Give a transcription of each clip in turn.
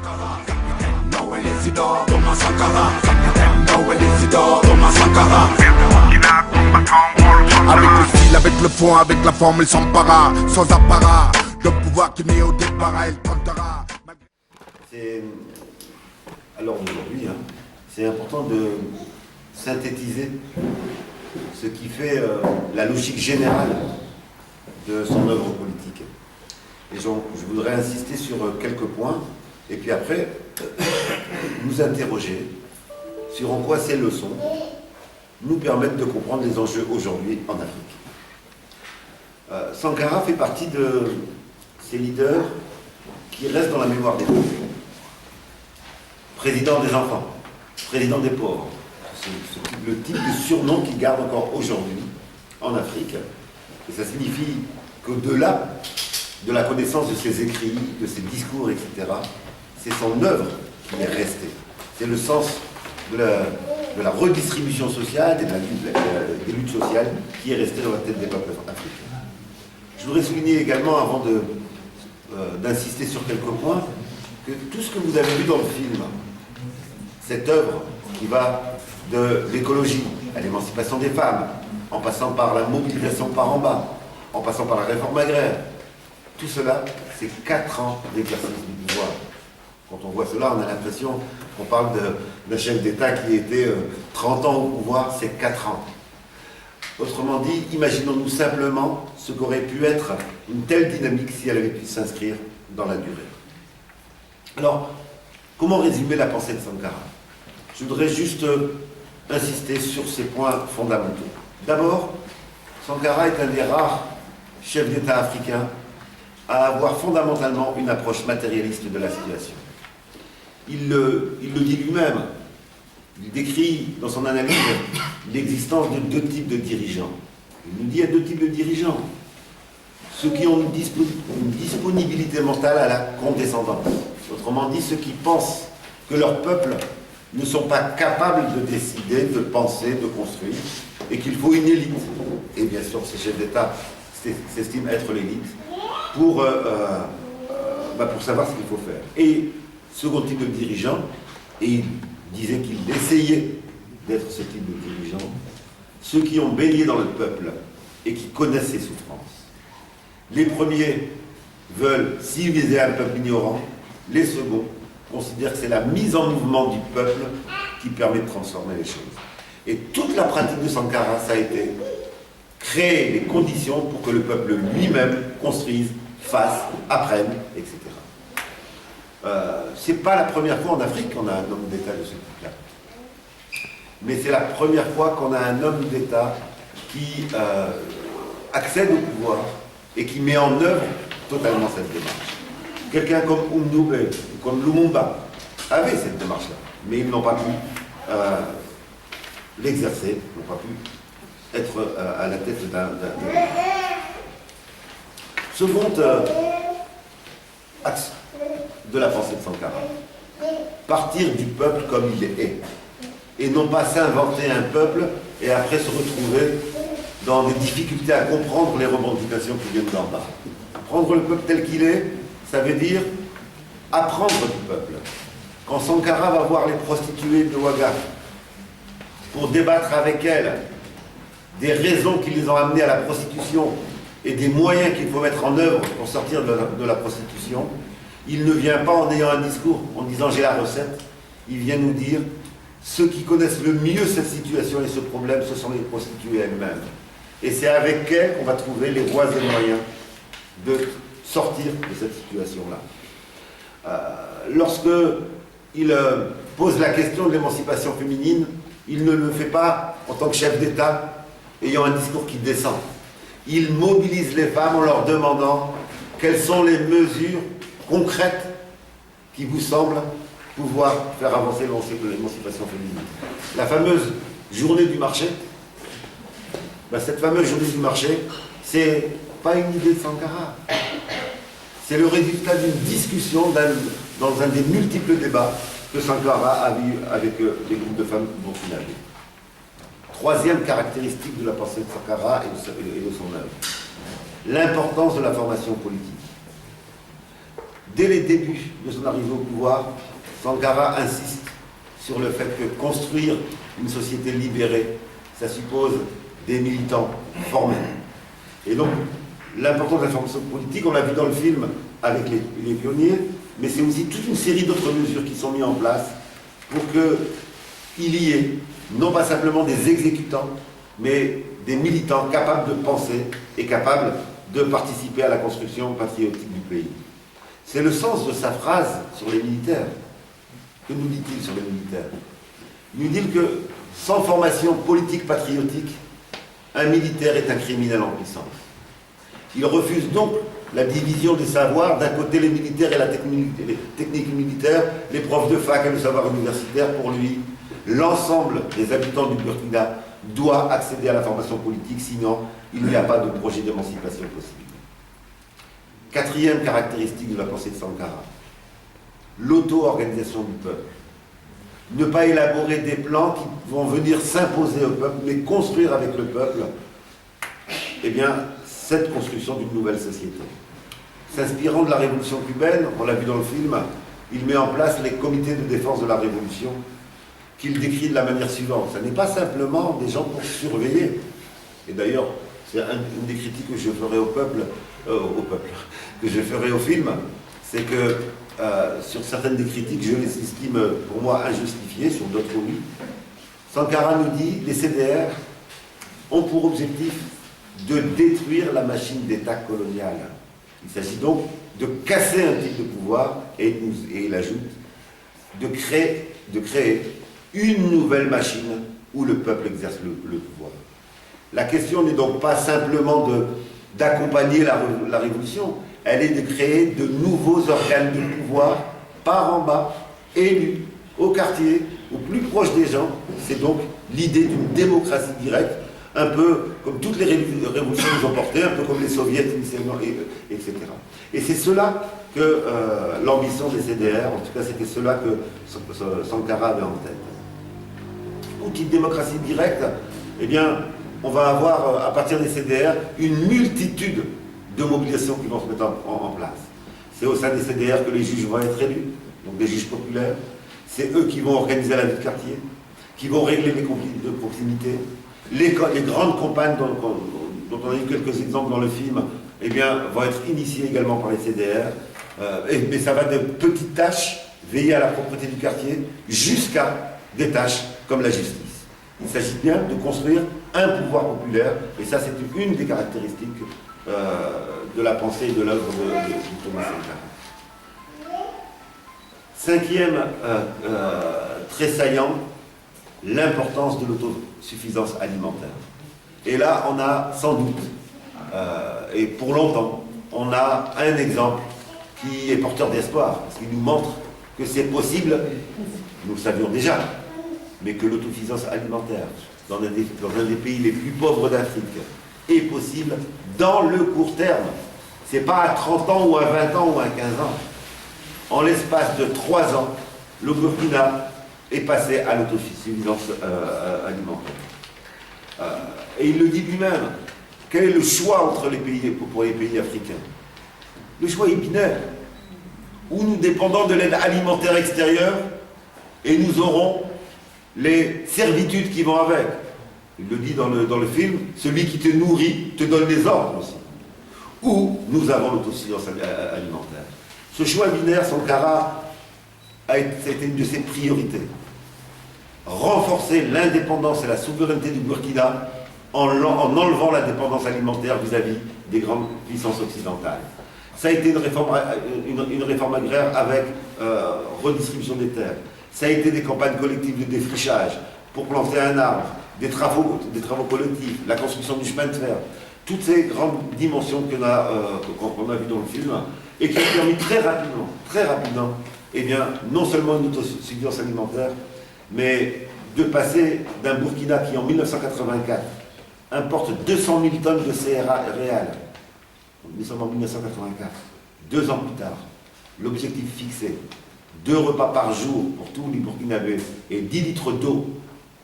Avec le style, avec le fond, avec la forme, il s'empara, sans apparat, le pouvoir qui met au départ, elle tentera. Alors aujourd'hui, c'est important de synthétiser ce qui fait la logique générale de son œuvre politique. Et je voudrais insister sur quelques points, et puis après, nous interroger sur en quoi ces leçons nous permettent de comprendre les enjeux aujourd'hui en Afrique. Sankara fait partie de ces leaders qui restent dans la mémoire des peuples. Président des enfants, président des pauvres, c'est le type de surnom qu'il garde encore aujourd'hui en Afrique. Et ça signifie qu'au-delà de la connaissance de ses écrits, de ses discours, etc., c'est son œuvre qui est restée. C'est le sens de la redistribution sociale et des luttes sociales qui est resté dans la tête des peuples africains. Je voudrais souligner également, avant d'insister sur quelques points, que tout ce que vous avez vu dans le film, cette œuvre qui va de l'écologie à l'émancipation des femmes, en passant par la mobilisation par en bas, en passant par la réforme agraire, tout cela, c'est 4 ans d'exercice du pouvoir. Quand on voit cela, on a l'impression qu'on parle d'un chef d'État qui était 30 ans au pouvoir, c'est 4 ans. Autrement dit, imaginons-nous simplement ce qu'aurait pu être une telle dynamique si elle avait pu s'inscrire dans la durée. Alors, comment résumer la pensée de Sankara? Je voudrais juste insister sur ces points fondamentaux. D'abord, Sankara est un des rares chefs d'État africains à avoir fondamentalement une approche matérialiste de la situation. Il le dit lui-même, il décrit dans son analyse l'existence de 2 types de dirigeants. Il nous dit qu'il y a 2 types de dirigeants. Ceux qui ont une disponibilité mentale à la condescendance. Autrement dit, ceux qui pensent que leur peuple ne sont pas capables de décider, de penser, de construire, et qu'il faut une élite. Et bien sûr, ces chefs d'État s'estiment être l'élite pour savoir ce qu'il faut faire. Et second type de dirigeant, et il disait qu'il essayait d'être ce type de dirigeant, ceux qui ont baigné dans le peuple et qui connaissent ses souffrances. Les premiers veulent civiliser un peuple ignorant, les seconds considèrent que c'est la mise en mouvement du peuple qui permet de transformer les choses. Et toute la pratique de Sankara, ça a été créer les conditions pour que le peuple lui-même construise, fasse, apprenne, etc. C'est pas la première fois en Afrique qu'on a un homme d'État de ce type-là. Mais c'est la première fois qu'on a un homme d'État qui accède au pouvoir et qui met en œuvre totalement cette démarche. Quelqu'un comme Umnube, comme Lumumba, avait cette démarche-là, mais ils n'ont pas pu l'exercer, n'ont pas pu être à la tête d'un... Second axe de la pensée de Sankara, partir du peuple comme il est, et non pas s'inventer un peuple et après se retrouver dans des difficultés à comprendre les revendications qui viennent d'en bas. Prendre le peuple tel qu'il est, ça veut dire apprendre du peuple. Quand Sankara va voir les prostituées de Ouaga pour débattre avec elles des raisons qui les ont amenées à la prostitution et des moyens qu'il faut mettre en œuvre pour sortir de la prostitution, il ne vient pas en ayant un discours, en disant j'ai la recette, il vient nous dire ceux qui connaissent le mieux cette situation et ce problème, ce sont les prostituées elles-mêmes. Et c'est avec elles qu'on va trouver les voies et moyens de sortir de cette situation-là. Lorsque il pose la question de l'émancipation féminine, il ne le fait pas en tant que chef d'État ayant un discours qui descend. Il mobilise les femmes en leur demandant quelles sont les mesures concrètes qui vous semblent pouvoir faire avancer l'émancipation féminine. La fameuse journée du marché, cette fameuse journée du marché, c'est pas une idée de Sankara. C'est le résultat d'une discussion dans un des multiples débats que Sankara a eu avec les groupes de femmes burkinabées. Troisième caractéristique de la pensée de Sankara et de son œuvre, l'importance de la formation politique. Dès les débuts de son arrivée au pouvoir, Sankara insiste sur le fait que construire une société libérée, ça suppose des militants formés. Et donc, l'importance de la formation politique, on l'a vu dans le film avec les pionniers, mais c'est aussi toute une série d'autres mesures qui sont mises en place pour qu'il y ait non pas simplement des exécutants, mais des militants capables de penser et capables de participer à la construction patriotique du pays. C'est le sens de sa phrase sur les militaires. Que nous dit-il sur les militaires? Il nous dit que sans formation politique patriotique, un militaire est un criminel en puissance. Il refuse donc la division des savoirs, d'un côté les militaires et les techniques militaires, les profs de fac et le savoir universitaire. Pour lui, l'ensemble des habitants du Burkina doit accéder à la formation politique, sinon il n'y a pas de projet d'émancipation possible. Quatrième caractéristique de la pensée de Sankara, l'auto-organisation du peuple. Ne pas élaborer des plans qui vont venir s'imposer au peuple, mais construire avec le peuple, eh bien, cette construction d'une nouvelle société. S'inspirant de la révolution cubaine, on l'a vu dans le film, il met en place les comités de défense de la révolution, qu'il décrit de la manière suivante. Ce n'est pas simplement des gens pour surveiller. Et d'ailleurs, c'est une des critiques que je ferai au peuple, que je ferai au film, c'est que sur certaines des critiques, je les estime pour moi injustifiées, sur d'autres oui. Sankara nous dit, les CDR ont pour objectif de détruire la machine d'État coloniale. Il s'agit donc de casser un type de pouvoir, et il ajoute, de créer une nouvelle machine où le peuple exerce le pouvoir. La question n'est donc pas simplement d'accompagner la révolution, elle est de créer de nouveaux organes de pouvoir par en bas, élus, au quartier, au plus proche des gens. C'est donc l'idée d'une démocratie directe, un peu comme toutes les révolutions nous ont porté, un peu comme les soviets initialement, etc. Et c'est cela que l'ambition des CDR, en tout cas c'était cela que Sankara avait en tête. Outil de démocratie directe, eh bien, on va avoir, à partir des CDR, une multitude de mobilisations qui vont se mettre en place. C'est au sein des CDR que les juges vont être élus, donc des juges populaires. C'est eux qui vont organiser la vie de quartier, qui vont régler les conflits de proximité. Les grandes campagnes dont on a eu quelques exemples dans le film, eh bien, vont être initiées également par les CDR. Mais ça va de petites tâches, veiller à la propreté du quartier, jusqu'à des tâches comme la justice. Il s'agit bien de construire un pouvoir populaire, et ça c'est une des caractéristiques de la pensée et de l'œuvre de Thomas Sankara. Cinquième très saillant, l'importance de l'autosuffisance alimentaire. Et là, on a sans doute, et pour longtemps, on a un exemple qui est porteur d'espoir, parce qu'il nous montre que c'est possible, nous le savions déjà, mais que l'autosuffisance alimentaire, dans un des pays les plus pauvres d'Afrique, est possible dans le court terme. Ce n'est pas à 30 ans ou à 20 ans ou à 15 ans. En l'espace de 3 ans, le Burkina est passé à l'autosuffisance alimentaire. Et il le dit lui-même. Quel est le choix entre les pays, pour les pays africains? Le choix est binaire. Ou nous dépendons de l'aide alimentaire extérieure et nous aurons les servitudes qui vont avec. Il le dit dans le film, celui qui te nourrit te donne des ordres aussi. Ou nous avons l'autosuffisance alimentaire. Ce choix binaire, Sankara, ça a été une de ses priorités. Renforcer l'indépendance et la souveraineté du Burkina en enlevant la dépendance alimentaire vis-à-vis des grandes puissances occidentales. Ça a été une réforme agraire avec redistribution des terres. Ça a été des campagnes collectives de défrichage pour planter un arbre, des travaux collectifs, la construction du chemin de fer. Toutes ces grandes dimensions qu'on a vues dans le film et qui ont permis très rapidement, eh bien, non seulement une autosuffisance alimentaire, mais de passer d'un Burkina qui, en 1984, importe 200 000 tonnes de céréales. Nous sommes en 1984. 2 ans plus tard, l'objectif fixé, 2 repas par jour pour tous les Burkinabés et 10 litres d'eau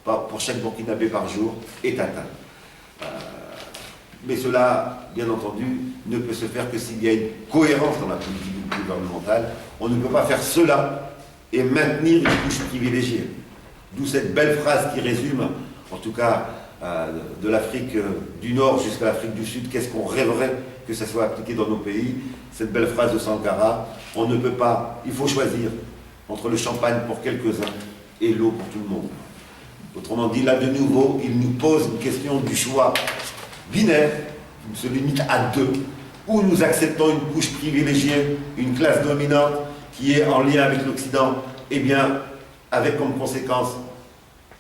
pour chaque Burkinabé par jour, est atteint. Mais cela, bien entendu, ne peut se faire que s'il y a une cohérence dans la politique gouvernementale. On ne peut pas faire cela et maintenir une couche privilégiée. D'où cette belle phrase qui résume, en tout cas, de l'Afrique du Nord jusqu'à l'Afrique du Sud, qu'est-ce qu'on rêverait que ça soit appliqué dans nos pays. Cette belle phrase de Sankara, on ne peut pas, il faut choisir entre le champagne pour quelques-uns et l'eau pour tout le monde. Autrement dit, là de nouveau, il nous pose une question du choix binaire, qui se limite à deux, où nous acceptons une couche privilégiée, une classe dominante qui est en lien avec l'Occident, et bien avec comme conséquence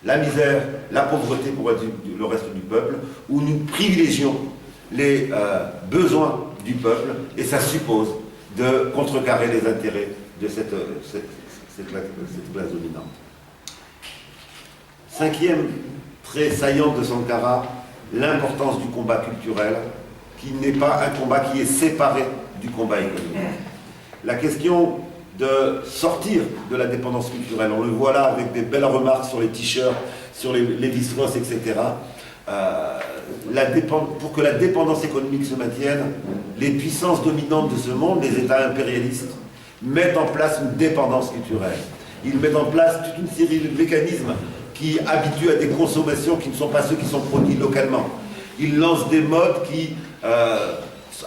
la misère, la pauvreté pour le reste du peuple, où nous privilégions les besoins du peuple, et ça suppose de contrecarrer les intérêts de cette classe dominante. Cinquième trait saillant de Sankara, l'importance du combat culturel, qui n'est pas un combat qui est séparé du combat économique. La question de sortir de la dépendance culturelle, on le voit là avec des belles remarques sur les t-shirts, sur les Lévi-Strauss, etc. Pour que la dépendance économique se maintienne, les puissances dominantes de ce monde, les États impérialistes, mettent en place une dépendance culturelle. Ils mettent en place toute une série de mécanismes qui habituent à des consommations qui ne sont pas ceux qui sont produits localement. Ils lancent des modes qui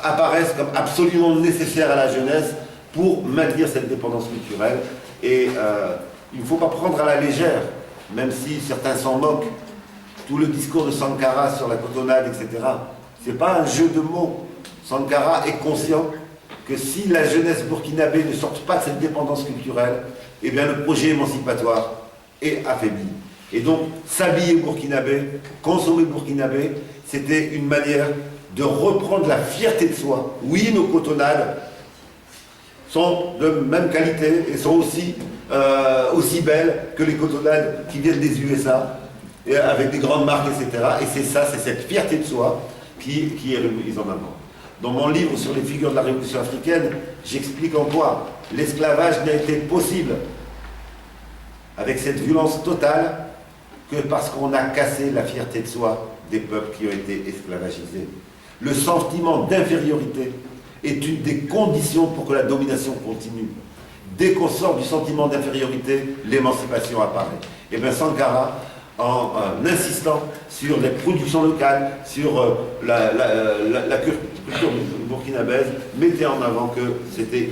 apparaissent comme absolument nécessaires à la jeunesse pour maintenir cette dépendance culturelle. Et il ne faut pas prendre à la légère, même si certains s'en moquent, tout le discours de Sankara sur la cotonnade, etc. Ce n'est pas un jeu de mots. Sankara est conscient que si la jeunesse burkinabé ne sort pas de cette dépendance culturelle, eh bien le projet émancipatoire est affaibli. Et donc, s'habiller burkinabé, consommer burkinabé, c'était une manière de reprendre la fierté de soi. Oui, nos cotonnades sont de même qualité et sont aussi belles que les cotonnades qui viennent des USA, et avec des grandes marques, etc. Et c'est ça, c'est cette fierté de soi qui est remise en avant. Dans mon livre sur les figures de la Révolution africaine, j'explique en quoi l'esclavage n'a été possible avec cette violence totale que parce qu'on a cassé la fierté de soi des peuples qui ont été esclavagisés. Le sentiment d'infériorité est une des conditions pour que la domination continue. Dès qu'on sort du sentiment d'infériorité, l'émancipation apparaît. Et bien Sankara, en insistant sur les productions locales, sur la culture burkinabèse, mettait en avant que c'était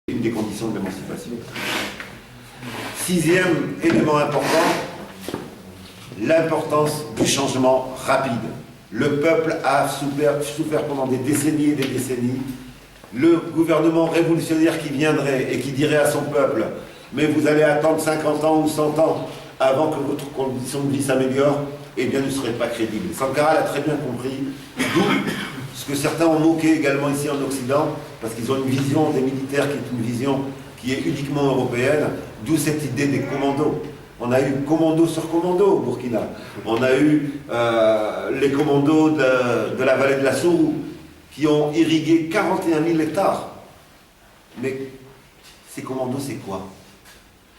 une des conditions de l'émancipation. Sixième élément important, l'importance du changement rapide. Le peuple a souffert pendant des décennies et des décennies. Le gouvernement révolutionnaire qui viendrait et qui dirait à son peuple « mais vous allez attendre 50 ans ou 100 ans avant que votre condition de vie s'améliore », eh bien, ne serait pas crédible. Sankara l'a très bien compris, d'où ce que certains ont moqué également ici en Occident, parce qu'ils ont une vision des militaires qui est une vision qui est uniquement européenne, d'où cette idée des commandos. On a eu commando sur commando au Burkina. On a eu les commandos de la vallée de la Sourou, qui ont irrigué 41 000 hectares. Mais ces commandos, c'est quoi?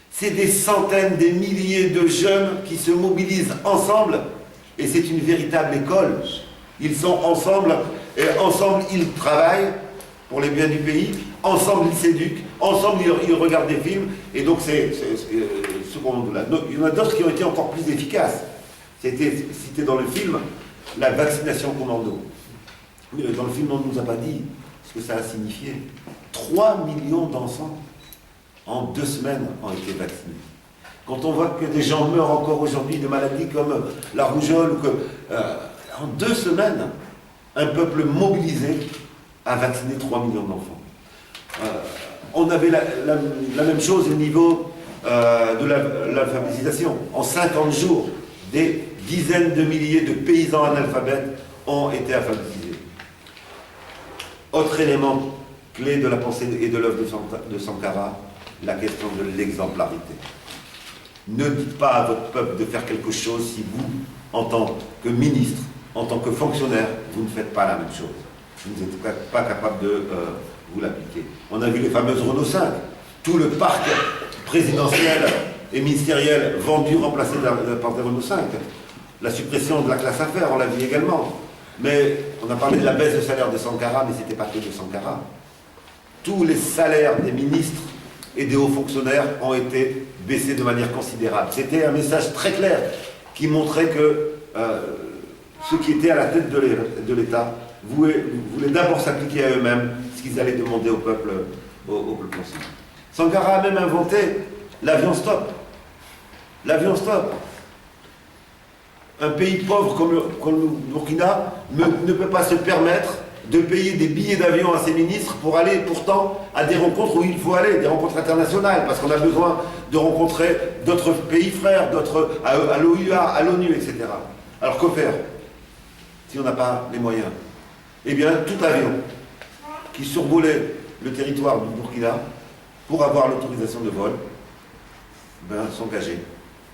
C'est des centaines, des milliers de jeunes qui se mobilisent ensemble, et c'est une véritable école. Ils sont ensemble, et ensemble ils travaillent pour les biens du pays, ensemble ils s'éduquent, ensemble ils regardent des films, et donc c'est ce commando-là. Il y en a d'autres qui ont été encore plus efficaces. C'était cité dans le film, la vaccination commando. Mais dans le film, on ne nous a pas dit ce que ça a signifié. 3 millions d'enfants en 2 semaines ont été vaccinés. Quand on voit que des gens meurent encore aujourd'hui de maladies comme la rougeole, en 2 semaines, un peuple mobilisé a vacciné 3 millions d'enfants. On avait la même chose au niveau de l'alphabétisation. En 50 jours, des dizaines de milliers de paysans analphabètes ont été alphabétisés. Autre élément clé de la pensée et de l'œuvre de Sankara, la question de l'exemplarité. Ne dites pas à votre peuple de faire quelque chose si vous, en tant que ministre, en tant que fonctionnaire, vous ne faites pas la même chose. Vous n'êtes pas capable de vous l'appliquer. On a vu les fameuses Renault 5. Tout le parc présidentiel et ministériel vendu, remplacé par des Renault 5. La suppression de la classe affaires, on l'a vu également. Mais on a parlé de la baisse de salaire de Sankara, mais ce n'était pas que de Sankara. Tous les salaires des ministres et des hauts fonctionnaires ont été baissés de manière considérable. C'était un message très clair qui montrait que ceux qui étaient à la tête de l'État voulaient d'abord s'appliquer à eux-mêmes ce qu'ils allaient demander au peuple français. Sankara a même inventé l'avion stop. L'avion stop. Un pays pauvre comme le Burkina ne peut pas se permettre de payer des billets d'avion à ses ministres pour aller pourtant à des rencontres où il faut aller, des rencontres internationales, parce qu'on a besoin de rencontrer d'autres pays frères, à l'OUA, à l'ONU, etc. Alors que faire si on n'a pas les moyens? Eh bien, tout avion qui survolait le territoire du Burkina pour avoir l'autorisation de vol, s'engager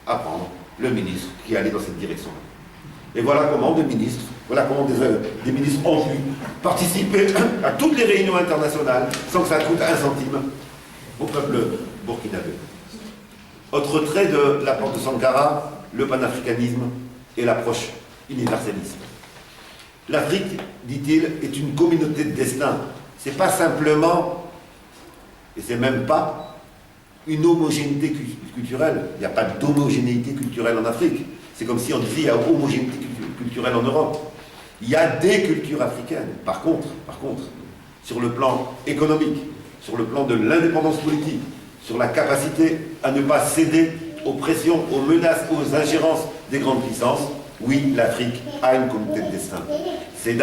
à prendre le ministre qui allait dans cette direction. Et voilà comment des ministres ont pu participer à toutes les réunions internationales sans que ça coûte un centime au peuple burkinabé. Autre trait de l'apport de Sankara, le panafricanisme et l'approche universaliste. L'Afrique, dit-il, est une communauté de destin. C'est pas simplement, et c'est même pas, une homogénéité culturelle. Il n'y a pas d'homogénéité culturelle en Afrique. C'est comme si on disait qu'il y a homogénéité culturelle en Europe. Il y a des cultures africaines. Par contre, sur le plan économique, sur le plan de l'indépendance politique, sur la capacité à ne pas céder aux pressions, aux menaces, aux ingérences des grandes puissances, oui, l'Afrique a une communauté de destin. C'est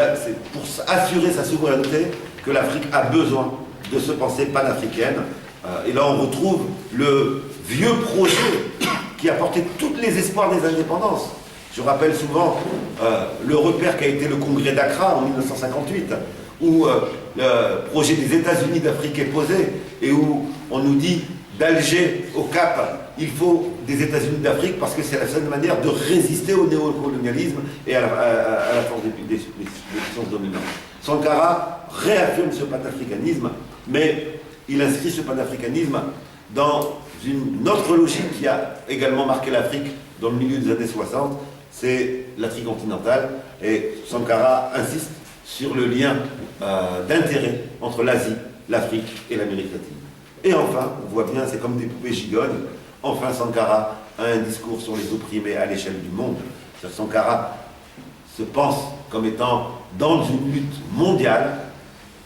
pour assurer sa souveraineté que l'Afrique a besoin de se penser panafricaine. Et là, on retrouve le vieux projet qui a porté tous les espoirs des indépendances. Je rappelle souvent le repère qui a été le congrès d'Accra en 1958, où le projet des États-Unis d'Afrique est posé et où on nous dit d'Alger au Cap, il faut des États-Unis d'Afrique parce que c'est la seule manière de résister au néocolonialisme et à la force des puissances dominantes. Sankara réaffirme ce panafricanisme, mais il inscrit ce panafricanisme dans une autre logique qui a également marqué l'Afrique dans le milieu des années 60, c'est la tricontinentale, et Sankara insiste sur le lien d'intérêt entre l'Asie, l'Afrique et l'Amérique latine. Et enfin, on voit bien, c'est comme des poupées gigognes, enfin Sankara a un discours sur les opprimés à l'échelle du monde. Sankara se pense comme étant dans une lutte mondiale,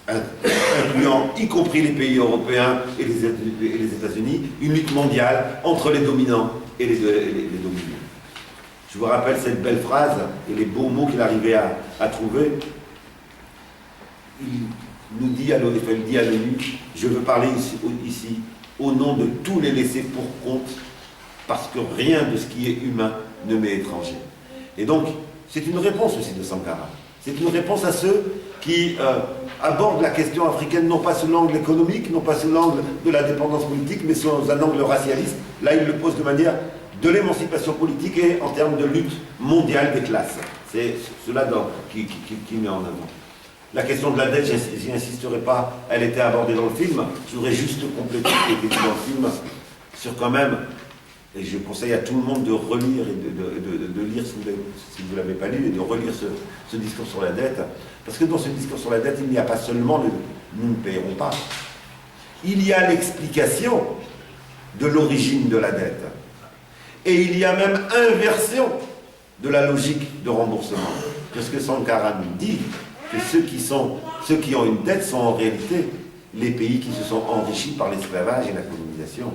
incluant y compris les pays européens et les États-Unis, une lutte mondiale entre les dominants et les dominés. Je vous rappelle cette belle phrase et les beaux mots qu'il arrivait à trouver. Il nous dit à l'ONU, je veux parler ici au nom de tous les laissés pour compte, parce que rien de ce qui est humain ne m'est étranger. Et donc, c'est une réponse aussi de Sankara. C'est une réponse à ceux qui abordent la question africaine non pas sous l'angle économique, non pas sous l'angle de la dépendance politique, mais sous un angle racialiste. Là, il le pose de manière de l'émancipation politique et en termes de lutte mondiale des classes. C'est cela qui met en avant. La question de la dette, j'y insisterai pas, elle était abordée dans le film. Je voudrais juste compléter ce qui était dit dans le film sur quand même, et je conseille à tout le monde de relire et de lire si vous ne l'avez pas lu, et de relire ce discours sur la dette. Parce que dans ce discours sur la dette, il n'y a pas seulement le « nous ne payerons pas ». Il y a l'explication de l'origine de la dette. Et il y a même inversion de la logique de remboursement. Parce que Sankara nous dit que ceux qui ont une dette sont en réalité les pays qui se sont enrichis par l'esclavage et la colonisation.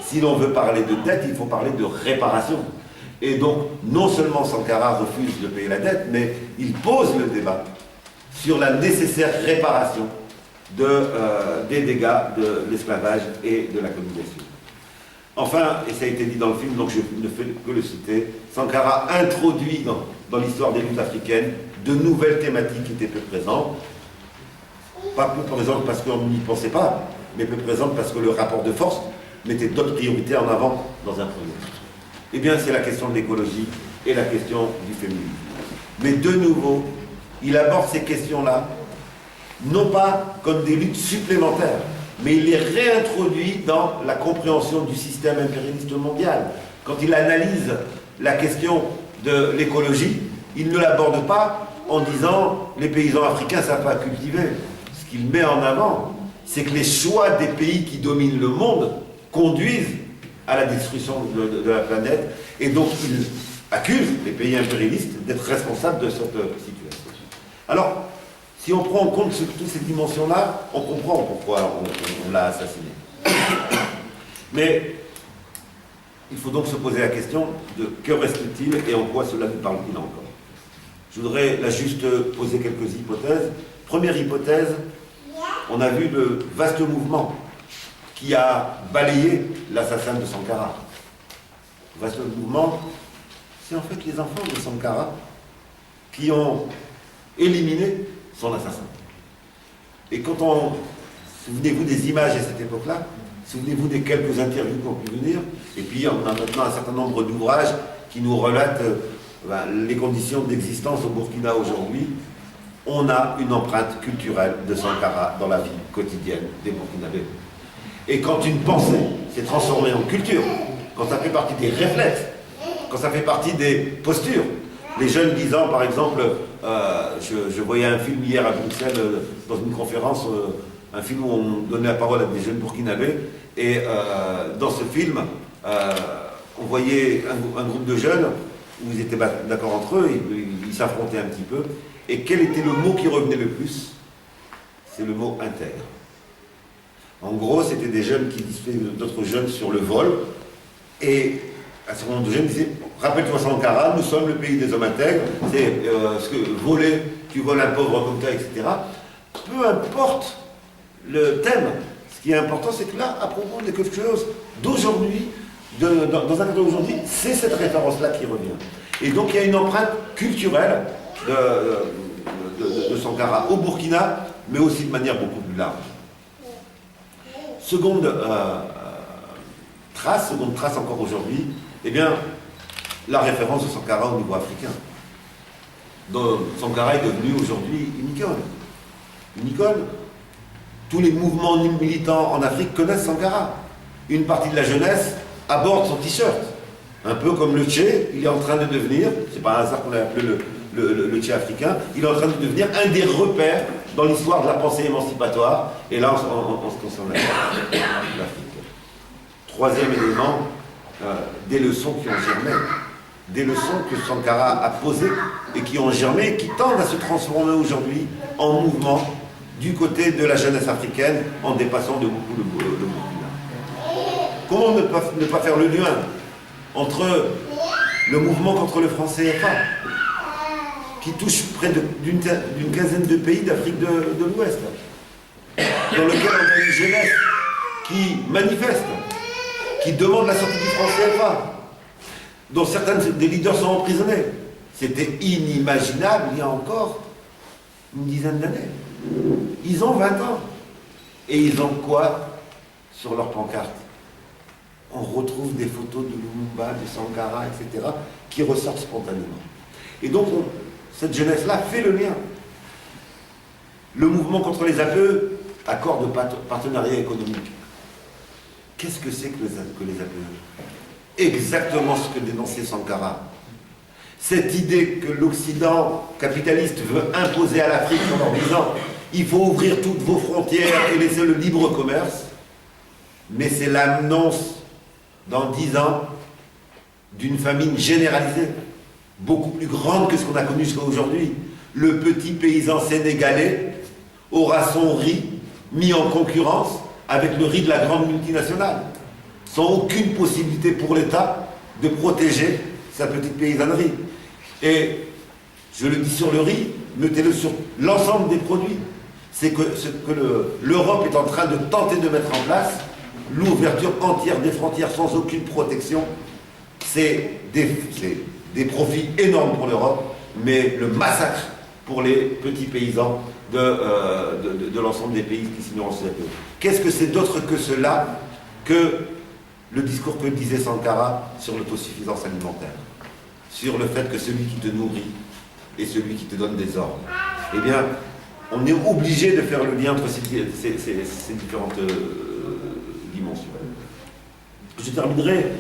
Si l'on veut parler de dette, il faut parler de réparation. Et donc, non seulement Sankara refuse de payer la dette, mais il pose le débat sur la nécessaire réparation des dégâts de l'esclavage et de la colonisation. Enfin, et ça a été dit dans le film, donc je ne fais que le citer, Sankara introduit dans l'histoire des luttes africaines de nouvelles thématiques qui étaient peu présentes. Pas peu présentes parce qu'on n'y pensait pas, mais peu présentes parce que le rapport de force mettait d'autres priorités en avant dans un premier temps. Eh bien, c'est la question de l'écologie et la question du féminisme. Mais de nouveau, il aborde ces questions-là, non pas comme des luttes supplémentaires, mais il les réintroduit dans la compréhension du système impérialiste mondial. Quand il analyse la question de l'écologie, il ne l'aborde pas en disant les paysans africains ne savent pas cultiver. Ce qu'il met en avant, c'est que les choix des pays qui dominent le monde conduisent à la destruction de la planète, et donc il accuse les pays impérialistes d'être responsables de cette situation. Alors, si on prend en compte toutes ces dimensions-là, on comprend pourquoi on l'a assassiné. Mais il faut donc se poser la question de que reste-t-il et en quoi cela nous parle-t-il encore. Je voudrais là juste poser quelques hypothèses. Première hypothèse, on a vu le vaste mouvement qui a balayé l'assassin de Sankara. Le vaste mouvement, c'est en fait les enfants de Sankara qui ont éliminé son assassin. Et quand on... Souvenez-vous des images à cette époque-là, souvenez-vous des quelques interviews qu'on pu venir, et puis on a maintenant un certain nombre d'ouvrages qui nous relatent les conditions d'existence au Burkina aujourd'hui. On a une empreinte culturelle de Sankara dans la vie quotidienne des Burkinabés. Et quand une pensée s'est transformée en culture, quand ça fait partie des réflexes, quand ça fait partie des postures, les jeunes disant, par exemple, je voyais un film hier à Bruxelles, dans une conférence, un film où on donnait la parole à des jeunes burkinabés, et dans ce film, on voyait un groupe de jeunes, où ils étaient d'accord entre eux, ils s'affrontaient un petit peu, et quel était le mot qui revenait le plus? C'est le mot intègre. En gros, c'était des jeunes qui disaient d'autres jeunes sur le vol, et un certain nombre de jeunes disaient, rappelle-toi Sankara, nous sommes le pays des hommes intègres, c'est ce que voler, tu voles un pauvre comme toi, etc. Peu importe le thème, ce qui est important, c'est que là, à propos de quelque chose d'aujourd'hui, dans un cadre d'aujourd'hui, c'est cette référence-là qui revient. Et donc il y a une empreinte culturelle de Sankara au Burkina, mais aussi de manière beaucoup plus large. Seconde trace encore aujourd'hui, eh bien, la référence de Sankara au niveau africain. Donc, Sankara est devenu aujourd'hui une icône. Une icône. Tous les mouvements militants en Afrique connaissent Sankara. Une partie de la jeunesse aborde son t-shirt. Un peu comme le Tché, il est en train de devenir, c'est pas un hasard qu'on l'a appelé le Tché africain, il est en train de devenir un des repères dans l'histoire de la pensée émancipatoire, et là on se concerne l'Afrique. Troisième élément, des leçons qui ont germé, des leçons que Sankara a posées et qui ont germé, et qui tendent à se transformer aujourd'hui en mouvement du côté de la jeunesse africaine, en dépassant de beaucoup le Burkina. Comment ne pas faire le lien entre le mouvement contre le franc CFA, qui touche près d'une quinzaine de pays d'Afrique de l'Ouest, dans lequel on a une jeunesse qui manifeste, qui demande la sortie du franc CFA, dont certains des leaders sont emprisonnés. C'était inimaginable il y a encore une dizaine d'années. Ils ont 20 ans. Et ils ont quoi sur leur pancarte? On retrouve des photos de Lumumba, de Sankara, etc., qui ressortent spontanément. Et donc, cette jeunesse-là fait le lien. Le mouvement contre les APE, accord de partenariat économique. Qu'est-ce que c'est que les APE? Exactement ce que dénonçait Sankara. Cette idée que l'Occident capitaliste veut imposer à l'Afrique en leur disant il faut ouvrir toutes vos frontières et laisser le libre commerce, mais c'est l'annonce dans 10 ans d'une famine généralisée, beaucoup plus grande que ce qu'on a connu jusqu'à aujourd'hui. Le petit paysan sénégalais aura son riz mis en concurrence avec le riz de la grande multinationale, sans aucune possibilité pour l'État de protéger sa petite paysannerie. Et je le dis sur le riz, mettez-le sur l'ensemble des produits. C'est que ce que l'Europe est en train de tenter de mettre en place, l'ouverture entière des frontières sans aucune protection, c'est des profits énormes pour l'Europe, mais le massacre pour les petits paysans de l'ensemble des pays qui signeront ce traité. Qu'est-ce que c'est d'autre que cela que le discours que disait Sankara sur l'autosuffisance alimentaire, sur le fait que celui qui te nourrit est celui qui te donne des ordres? Eh bien, on est obligé de faire le lien entre ces différentes dimensions. Je terminerai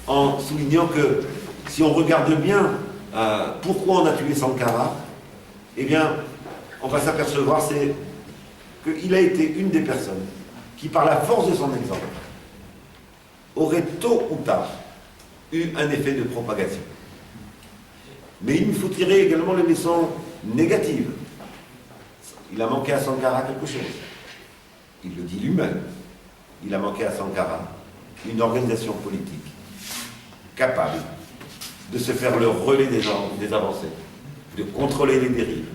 en soulignant que si on regarde bien pourquoi on a tué Sankara, eh bien, on va s'apercevoir, c'est qu'il a été une des personnes qui, par la force de son exemple, aurait tôt ou tard eu un effet de propagation. Mais il faut tirer également les leçons négatives. Il a manqué à Sankara quelque chose. Il le dit lui-même. Il a manqué à Sankara une organisation politique capable de se faire le relais des avancées, de contrôler les dérives,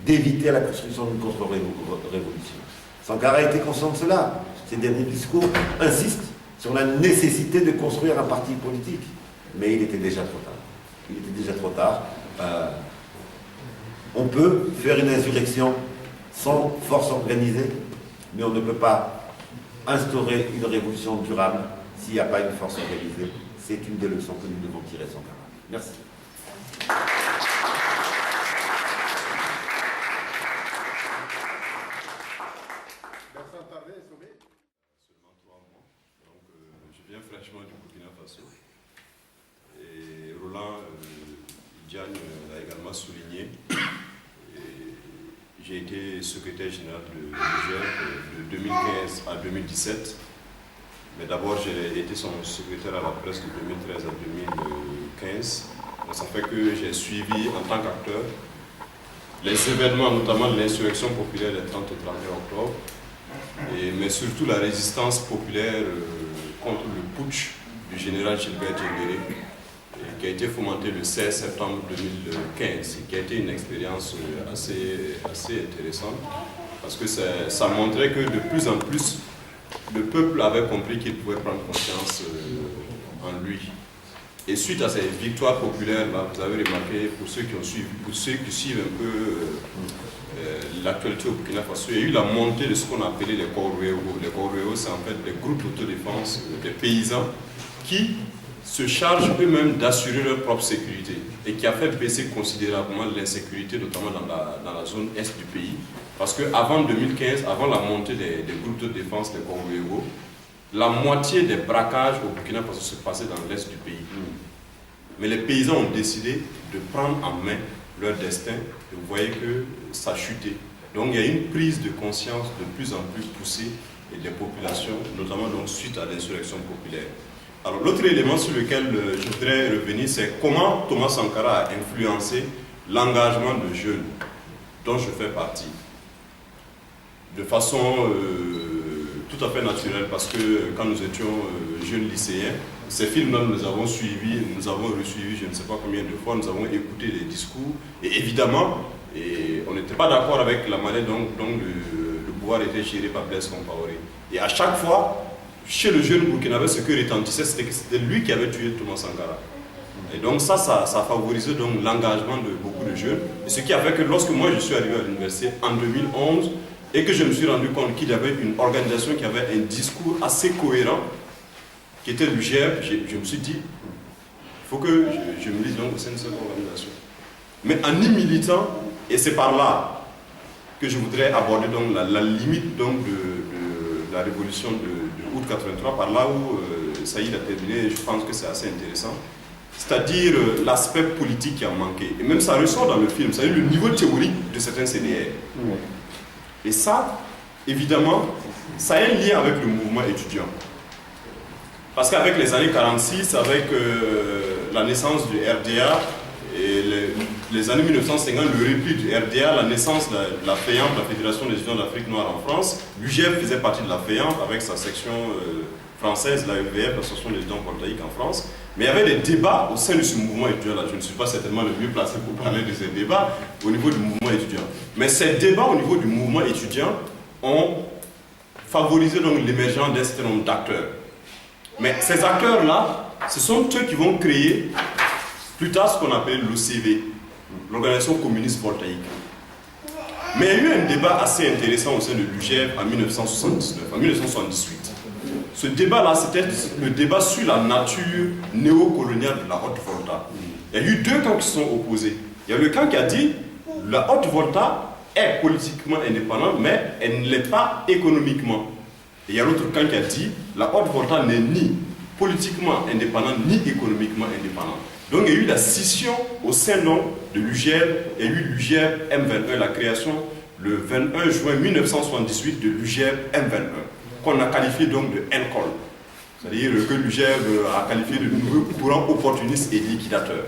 d'éviter la construction d'une contre-révolution. Sankara était conscient de cela. Ses derniers discours insistent sur la nécessité de construire un parti politique. Mais il était déjà trop tard. Il était déjà trop tard. On peut faire une insurrection sans force organisée, mais on ne peut pas instaurer une révolution durable s'il n'y a pas une force organisée. C'est une des leçons que nous devons tirer sans Sankara. Merci. Seulement 3 mois. Donc, je viens fraîchement du Burkina Faso. Et Roland Diagne l'a également souligné. J'ai été secrétaire général de l'UGEP de 2015 à 2017. Mais d'abord, j'ai été son secrétaire à la presse de 2013 à 2015. Donc, ça fait que j'ai suivi en tant qu'acteur les événements, notamment l'insurrection populaire des 30 et 31 octobre, mais surtout la résistance populaire contre le putsch du général Gilbert Diendéré, qui a été fomenté le 16 septembre 2015, et qui a été une expérience assez intéressante, parce que ça montrait que de plus en plus, le peuple avait compris qu'il pouvait prendre confiance en lui. Et suite à ces victoires populaires, là, vous avez remarqué, pour ceux qui suivent un peu l'actualité au Burkina Faso, il y a eu la montée de ce qu'on appelait les Corvéos. Les Corvéos, c'est en fait des groupes d'autodéfense, des paysans, qui se chargent eux-mêmes d'assurer leur propre sécurité et qui a fait baisser considérablement l'insécurité, notamment dans la zone est du pays. Parce qu'avant 2015, avant la montée des groupes de défense, des Corvéos, la moitié des braquages au Burkina Faso se passaient dans l'est du pays. Mais les paysans ont décidé de prendre en main leur destin et vous voyez que ça chutait. Donc il y a une prise de conscience de plus en plus poussée des populations, notamment donc, suite à l'insurrection populaire. Alors l'autre élément sur lequel je voudrais revenir, c'est comment Thomas Sankara a influencé l'engagement de jeunes dont je fais partie. De façon tout à fait naturelle, parce que quand nous étions jeunes lycéens, ces films-là, nous les avons suivis, nous avons resuivis je ne sais pas combien de fois, nous avons écouté les discours, et évidemment, on n'était pas d'accord avec la manière dont le pouvoir était géré par Blaise Compaoré. Et à chaque fois, chez le jeune burkinabé, ce que retentissait, c'était que c'était lui qui avait tué Thomas Sankara. Et donc ça a favorisé l'engagement de beaucoup de jeunes, et ce qui a fait que lorsque moi je suis arrivé à l'université en 2011, et que je me suis rendu compte qu'il y avait une organisation qui avait un discours assez cohérent, qui était l'UGEP, je me suis dit, il faut que je me lise au sein de cette organisation. Mais en y militant, et c'est par là que je voudrais aborder la limite de la révolution de août 83, par là où Saïd a terminé, je pense que c'est assez intéressant. C'est-à-dire l'aspect politique qui a manqué. Et même ça ressort dans le film, c'est-à-dire le niveau théorique de certains CDR. Et ça, évidemment, ça a un lien avec le mouvement étudiant. Parce qu'avec les années 46, avec la naissance du RDA, et les années 1950, le repli du RDA, la naissance de la FEAMP, la Fédération des étudiants d'Afrique noire en France, l'UGEP faisait partie de la FEAMP avec sa section française, la EVF, l'Association des étudiants voltaïques en France. Mais il y avait des débats au sein de ce mouvement étudiant-là. Je ne suis pas certainement le mieux placé pour parler de ces débats au niveau du mouvement étudiant. Mais ces débats au niveau du mouvement étudiant ont favorisé l'émergence d'un certain nombre d'acteurs. Mais ces acteurs-là, ce sont eux qui vont créer plus tard ce qu'on appelle l'OCV, l'Organisation communiste voltaïque. Mais il y a eu un débat assez intéressant au sein de l'UGEP en 1978. Ce débat-là, c'était le débat sur la nature néocoloniale de la haute volta. Il y a eu deux camps qui se sont opposés. Il y a le camp qui a dit la haute volta est politiquement indépendante, mais elle ne l'est pas économiquement. Et il y a l'autre camp qui a dit la haute volta n'est ni politiquement indépendante, ni économiquement indépendante. Donc il y a eu la scission au sein de l'UGR, il y a eu l'UGR M21, la création le 21 juin 1978 de l'UGR M21, qu'on a qualifié donc de NCOL. C'est-à-dire que l'UGR a qualifié de nouveau courant opportuniste et liquidateur.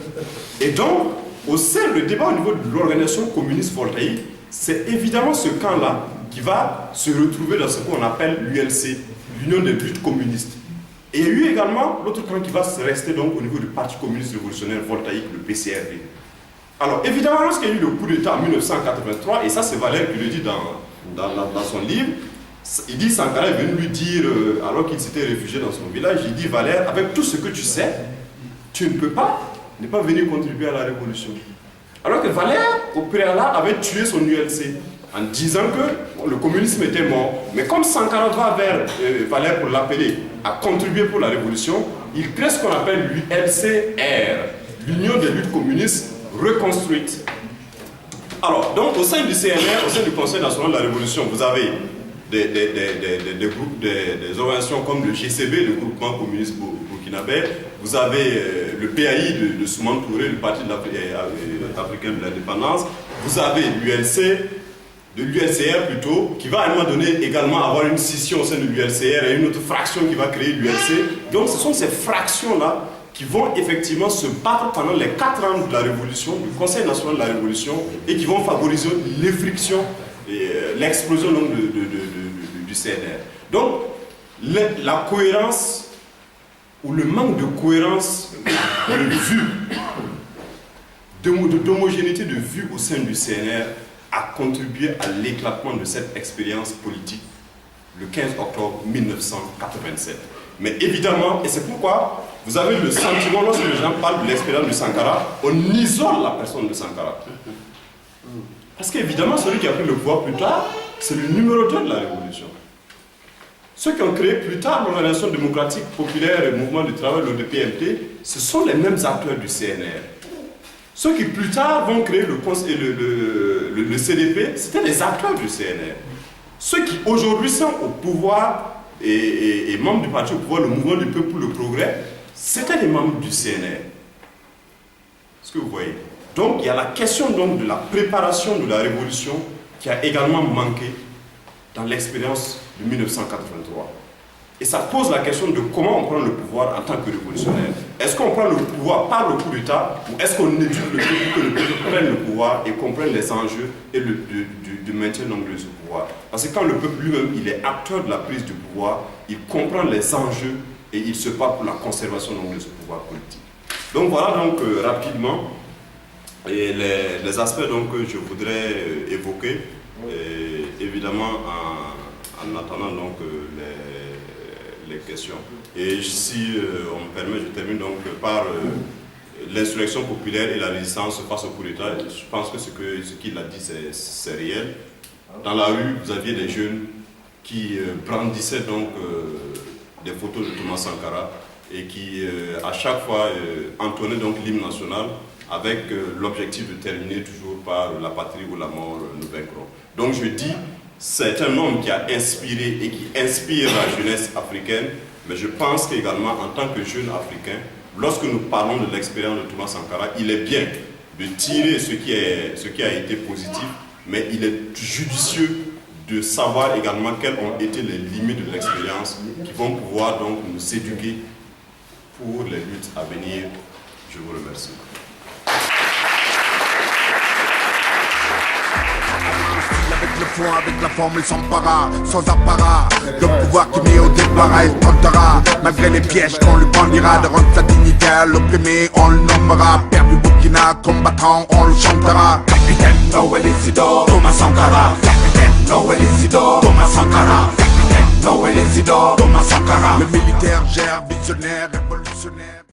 Et donc, au sein du débat au niveau de l'organisation communiste voltaïque, c'est évidemment ce camp-là qui va se retrouver dans ce qu'on appelle l'ULC, l'Union des luttes communistes. Et il y a eu également l'autre camp qui va rester donc au niveau du Parti communiste révolutionnaire voltaïque, le PCRV. Alors évidemment, lorsqu'il y a eu le coup d'État en 1983, et ça c'est Valère qui le dit dans son livre, il dit Sankara est venu lui dire, alors qu'il s'était réfugié dans son village, il dit Valère, avec tout ce que tu sais, tu ne peux pas ne pas venir contribuer à la révolution. Alors que Valère, au préalable, avait tué son ULC en disant que le communisme était mort. Mais comme Sankara va vers Valère pour l'appeler à contribuer pour la révolution, il crée ce qu'on appelle l'ULCR, l'Union des luttes communistes reconstruite. Alors, donc au sein du CNR, au sein du Conseil national de la révolution, vous avez des groupes, des organisations comme le GCB, le groupement communiste burkinabé, vous avez le PAI de Souman Touré, le Parti africain de l'indépendance, vous avez l'ULC, de l'ULCR plutôt, qui va à un moment donné également avoir une scission au sein de l'ULCR et une autre fraction qui va créer l'ULC. Donc ce sont ces fractions-là qui vont effectivement se battre pendant les 4 ans de la Révolution, du Conseil national de la Révolution, et qui vont favoriser les frictions et l'explosion du CNR. Donc, la cohérence, ou le manque de cohérence de vue, d'homogénéité de vue au sein du CNR a contribué à l'éclatement de cette expérience politique le 15 octobre 1987. Mais évidemment, et c'est pourquoi vous avez le sentiment, lorsque les gens parlent de l'expérience de Sankara, on isole la personne de Sankara. Parce qu'évidemment, celui qui a pris le pouvoir plus tard, c'est le numéro 2 de la révolution. Ceux qui ont créé plus tard l'Organisation démocratique populaire et le mouvement du travail, l'ODPMT, ce sont les mêmes acteurs du CNR. Ceux qui plus tard vont créer le CDP, c'était les acteurs du CNR. Ceux qui aujourd'hui sont au pouvoir et membres du parti au pouvoir, le mouvement du peuple pour le progrès, c'était les membres du CNR. Est-ce que vous voyez? Donc il y a la question donc, de la préparation de la révolution qui a également manqué dans l'expérience de 1983. Et ça pose la question de comment on prend le pouvoir en tant que révolutionnaire. Est-ce qu'on prend le pouvoir par le coup d'État ou est-ce qu'on éduque le peuple pour que le peuple prenne le pouvoir et comprenne les enjeux et du maintien de ce pouvoir? Parce que quand le peuple lui-même il est acteur de la prise du pouvoir, il comprend les enjeux et il se bat pour la conservation de ce pouvoir politique. Donc voilà donc rapidement et les aspects donc, que je voudrais évoquer, évidemment en attendant donc, les questions. Et si on me permet, je termine donc par l'insurrection populaire et la résistance face au coup d'État. Je pense que ce qu'il a dit, c'est réel. Dans la rue, vous aviez des jeunes qui brandissaient donc des photos de Thomas Sankara et qui, à chaque fois, entonnaient donc l'hymne national avec l'objectif de terminer toujours par la patrie ou la mort, nous vaincrons. Donc je dis, c'est un homme qui a inspiré et qui inspire la jeunesse africaine, mais je pense qu'également en tant que jeune africain, lorsque nous parlons de l'expérience de Thomas Sankara, il est bien de tirer ce qui a été positif, mais il est judicieux de savoir également quelles ont été les limites de l'expérience qui vont pouvoir donc nous éduquer pour les luttes à venir. Je vous remercie. Avec le fond, avec la forme, ils s'empara, sans apparat. Le pouvoir qui met au départ, il tentera. Malgré les pièges qu'on lui brandira, de rendre sa dignité à l'opprimé, on le nommera. Père du Burkina, combattant, on le chantera. Capitaine Noël Isidore, Thomas Sankara. Capitaine Noël Isidore, Thomas Sankara. Capitaine Noël Isidore, Thomas Sankara. Le militaire gère, visionnaire, révolutionnaire.